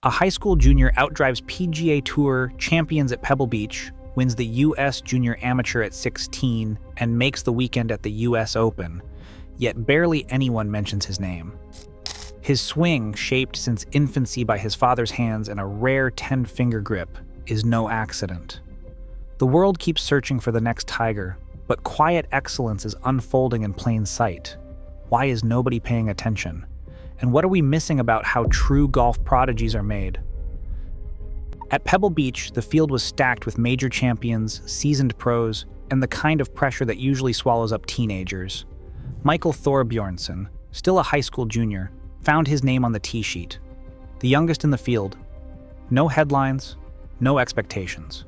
A high school junior outdrives PGA Tour champions at Pebble Beach, wins the U.S. Junior Amateur at 16, and makes the weekend at the U.S. Open, yet barely anyone mentions his name. His swing, shaped since infancy by his father's hands and a rare 10-finger grip, is no accident. The world keeps searching for the next Tiger, but quiet excellence is unfolding in plain sight. Why is nobody paying attention? And what are we missing about how true golf prodigies are made? At Pebble Beach, the field was stacked with major champions, seasoned pros, and the kind of pressure that usually swallows up teenagers. Michael Thorbjornsen, still a high school junior, found his name on the tee sheet. The youngest in the field. No headlines, no expectations.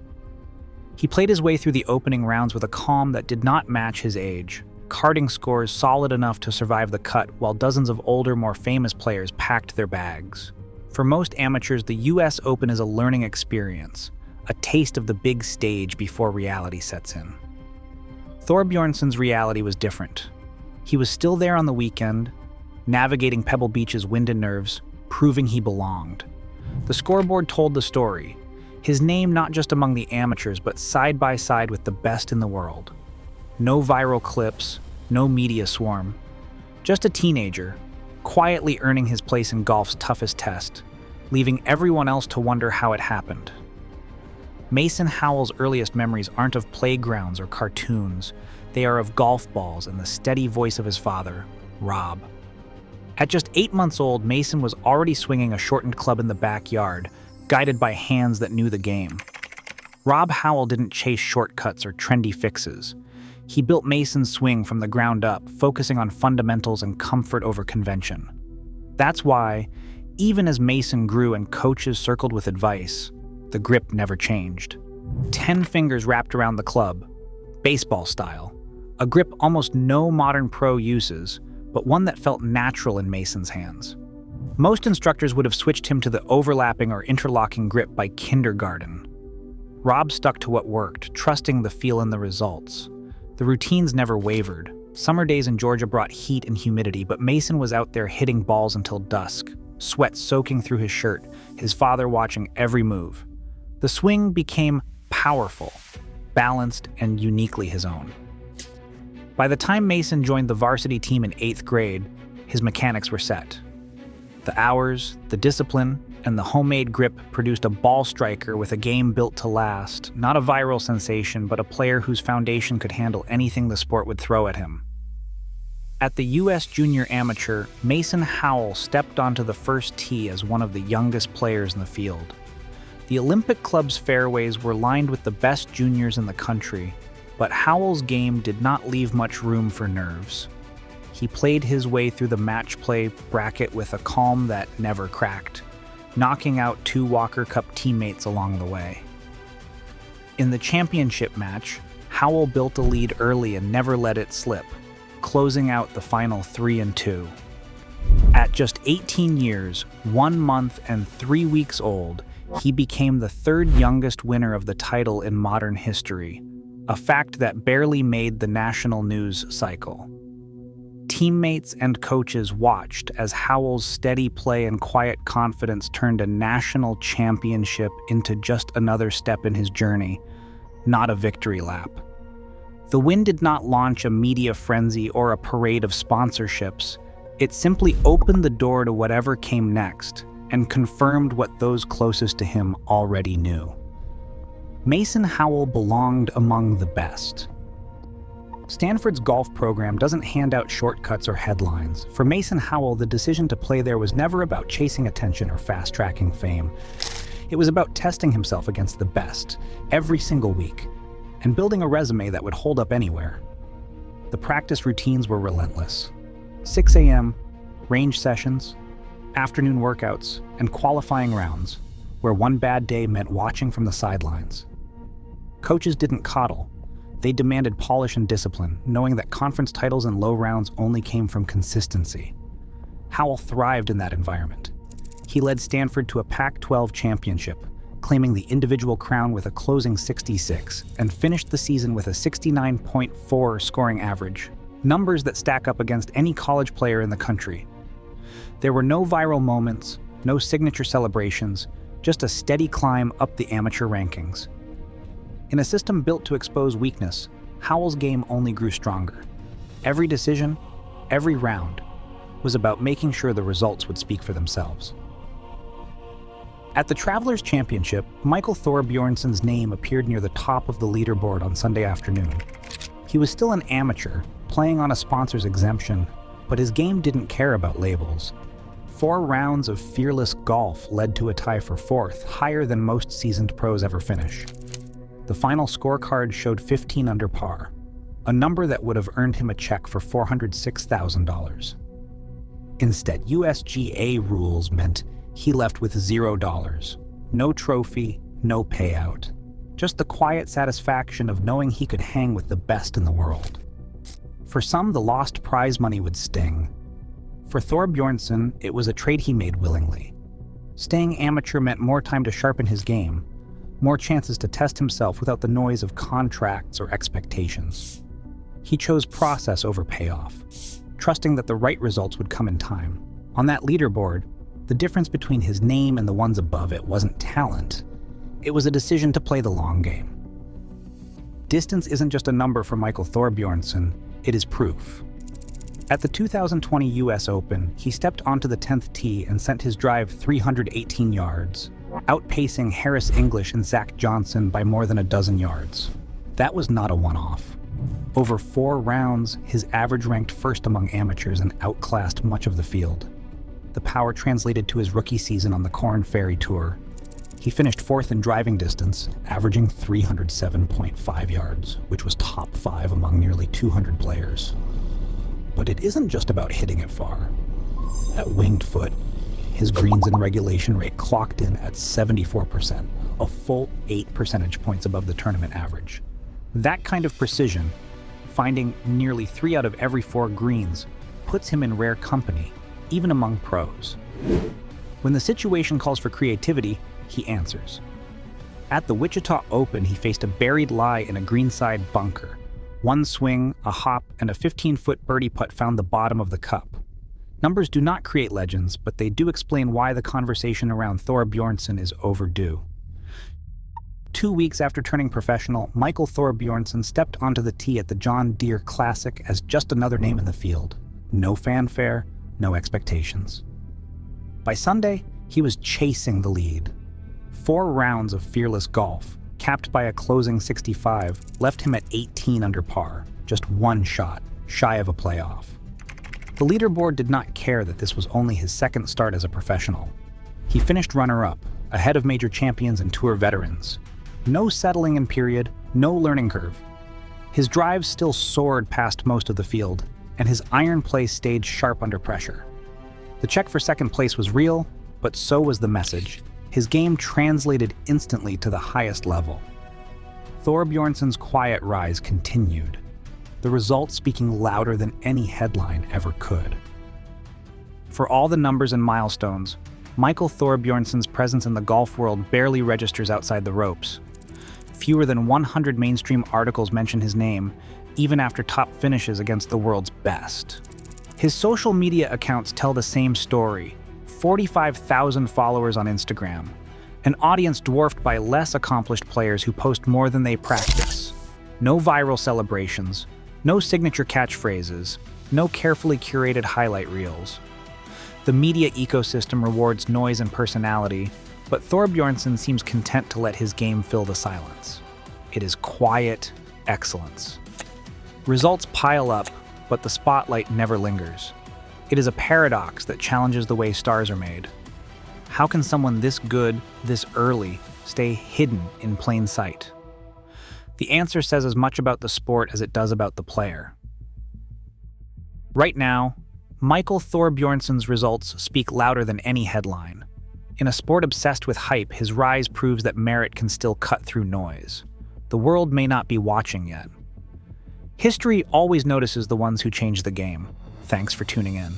He played his way through the opening rounds with a calm that did not match his age, carding scores solid enough to survive the cut while dozens of older, more famous players packed their bags. For most amateurs, the U.S. Open is a learning experience, a taste of the big stage before reality sets in. Thorbjornsen's reality was different. He was still there on the weekend, navigating Pebble Beach's wind and nerves, proving he belonged. The scoreboard told the story, his name not just among the amateurs, but side by side with the best in the world. No viral clips, no media swarm. Just a teenager, quietly earning his place in golf's toughest test, leaving everyone else to wonder how it happened. Mason Howell's earliest memories aren't of playgrounds or cartoons. They are of golf balls and the steady voice of his father, Rob. At just 8 months old, Mason was already swinging a shortened club in the backyard, guided by hands that knew the game. Rob Howell didn't chase shortcuts or trendy fixes. He built Mason's swing from the ground up, focusing on fundamentals and comfort over convention. That's why, even as Mason grew and coaches circled with advice, the grip never changed. 10 fingers wrapped around the club, baseball style, a grip almost no modern pro uses, but one that felt natural in Mason's hands. Most instructors would have switched him to the overlapping or interlocking grip by kindergarten. Rob stuck to what worked, trusting the feel and the results. The routines never wavered. Summer days in Georgia brought heat and humidity, but Mason was out there hitting balls until dusk, sweat soaking through his shirt, his father watching every move. The swing became powerful, balanced, and uniquely his own. By the time Mason joined the varsity team in 8th grade, his mechanics were set. The hours, the discipline, and the homemade grip produced a ball striker with a game built to last, not a viral sensation, but a player whose foundation could handle anything the sport would throw at him. At the U.S. Junior Amateur, Mason Howell stepped onto the first tee as one of the youngest players in the field. The Olympic Club's fairways were lined with the best juniors in the country, but Howell's game did not leave much room for nerves. He played his way through the match play bracket with a calm that never cracked, knocking out 2 Walker Cup teammates along the way. In the championship match, Howell built a lead early and never let it slip, closing out the final 3-2. At just 18 years, 1 month and 3 weeks old, he became the 3rd youngest winner of the title in modern history, a fact that barely made the national news cycle. Teammates and coaches watched as Howell's steady play and quiet confidence turned a national championship into just another step in his journey, not a victory lap. The win did not launch a media frenzy or a parade of sponsorships. It simply opened the door to whatever came next and confirmed what those closest to him already knew. Mason Howell belonged among the best. Stanford's golf program doesn't hand out shortcuts or headlines. For Mason Howell, the decision to play there was never about chasing attention or fast-tracking fame. It was about testing himself against the best, every single week, and building a resume that would hold up anywhere. The practice routines were relentless. 6 a.m., range sessions, afternoon workouts, and qualifying rounds, where one bad day meant watching from the sidelines. Coaches didn't coddle. They demanded polish and discipline, knowing that conference titles and low rounds only came from consistency. Howell thrived in that environment. He led Stanford to a Pac-12 championship, claiming the individual crown with a closing 66, and finished the season with a 69.4 scoring average, numbers that stack up against any college player in the country. There were no viral moments, no signature celebrations, just a steady climb up the amateur rankings. In a system built to expose weakness, Howell's game only grew stronger. Every decision, every round, was about making sure the results would speak for themselves. At the Travelers' Championship, Michael Thorbjornsen's name appeared near the top of the leaderboard on Sunday afternoon. He was still an amateur, playing on a sponsor's exemption, but his game didn't care about labels. 4 rounds of fearless golf led to a tie for 4th, higher than most seasoned pros ever finish. The final scorecard showed 15 under par, a number that would have earned him a check for $406,000. Instead, USGA rules meant he left with $0. No trophy, no payout. Just the quiet satisfaction of knowing he could hang with the best in the world. For some, the lost prize money would sting. For Thorbjornsen, it was a trade he made willingly. Staying amateur meant more time to sharpen his game, more chances to test himself without the noise of contracts or expectations. He chose process over payoff, trusting that the right results would come in time. On that leaderboard, the difference between his name and the ones above it wasn't talent. It was a decision to play the long game. Distance isn't just a number for Michael Thorbjornsen, it is proof. At the 2020 US Open, he stepped onto the 10th tee and sent his drive 318 yards, outpacing Harris English and Zach Johnson by more than a dozen yards. That was not a one-off. Over 4 rounds, his average ranked first among amateurs and outclassed much of the field. The power translated to his rookie season on the Corn Ferry Tour. He finished 4th in driving distance, averaging 307.5 yards, which was top 5 among nearly 200 players. But it isn't just about hitting it far. At Winged Foot, his greens in regulation rate clocked in at 74%, a full 8 percentage points above the tournament average. That kind of precision, finding nearly 3 out of every 4 greens, puts him in rare company, even among pros. When the situation calls for creativity, he answers. At the Wichita Open, he faced a buried lie in a greenside bunker. One swing, a hop, and a 15-foot birdie putt found the bottom of the cup. Numbers do not create legends, but they do explain why the conversation around Thorbjornsen is overdue. 2 weeks after turning professional, Michael Thorbjornsen stepped onto the tee at the John Deere Classic as just another name in the field. No fanfare, no expectations. By Sunday, he was chasing the lead. 4 rounds of fearless golf, capped by a closing 65, left him at 18 under par, just 1 shot, shy of a playoff. The leaderboard did not care that this was only his 2nd start as a professional. He finished runner-up, ahead of major champions and tour veterans. No settling in period, no learning curve. His drive still soared past most of the field, and his iron play stayed sharp under pressure. The check for 2nd place was real, but so was the message. His game translated instantly to the highest level. Thorbjornsen's quiet rise continued, the results speaking louder than any headline ever could. For all the numbers and milestones, Michael Thorbjornsen's presence in the golf world barely registers outside the ropes. Fewer than 100 mainstream articles mention his name, even after top finishes against the world's best. His social media accounts tell the same story: 45,000 followers on Instagram, an audience dwarfed by less accomplished players who post more than they practice. No viral celebrations, no signature catchphrases, no carefully curated highlight reels. The media ecosystem rewards noise and personality, but Thorbjornsen seems content to let his game fill the silence. It is quiet excellence. Results pile up, but the spotlight never lingers. It is a paradox that challenges the way stars are made. How can someone this good, this early, stay hidden in plain sight? The answer says as much about the sport as it does about the player. Right now, Michael Thorbjornsen's results speak louder than any headline. In a sport obsessed with hype, his rise proves that merit can still cut through noise. The world may not be watching yet. History always notices the ones who change the game. Thanks for tuning in.